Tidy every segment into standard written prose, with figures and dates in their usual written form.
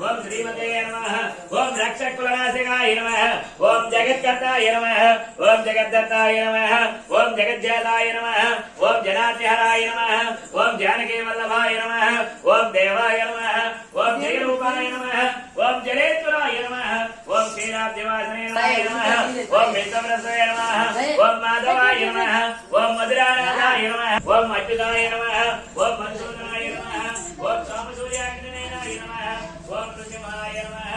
ओम श्रीमते नमः ओम रक्षकुलनाशिकाय नमः ओम जगत्कर्ताय नमः ओम जगद्दत्ताय नमः ओम जगज्जयताय नमः ओम जनातिहराय नमः ओम जानकीवल्लभाय नमः ओम देवाय नमः ओम जयरूपाय नमः ओम जलेश्वराय नमः ओम श्रीराब्धिवासने नमः ओम विष्णुरसाय नमः ओम माधवाय नमः ओम मधुरानाथाय नमः ओम अच्युताय नमः ओम मधुसूदनाय नमः ओम सोमसूर्याग्निनाय नमः ओम नृसिंहाय नमः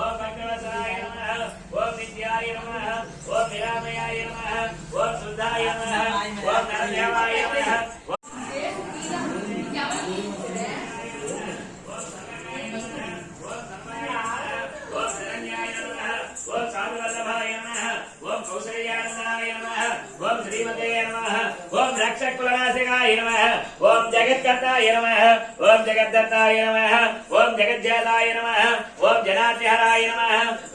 ओम भक्तवत्सलाय नमः ओम नित्याय नमः ओम निरामयाय नमः ओम शुद्धाय नमः ओम नरदेवाय नमः ओम साधुवल्लभाय नमः ओम कौसल्यानंदाय नमः ओम श्रीमते नमः ओम रक्षकुलनाशिकाय नमः ओम जगत्कर्ताय नमः ओम जगद्दत्ताय नमः ओम जगज्जयताय नमः ओम जनातिहराय नमः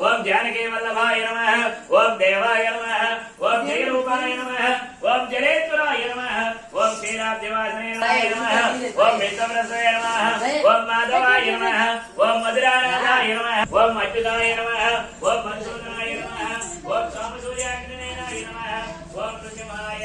ओम जानकीवल्लभाय नमः ओम देवाय नमः ओम जयरूपाय नमः ओम जलेश्वराय नमः ओम श्रीराब्धिवासने नमः ओम विष्णुरसाय नमः ओम माधवाय नमः ओम मधुरानाथाय नमः ओम अच्युताय नमः ओम मधुसूदनाय नमः ओम सोमसूर्याग्निनाय नमः ओम नृसिंहाय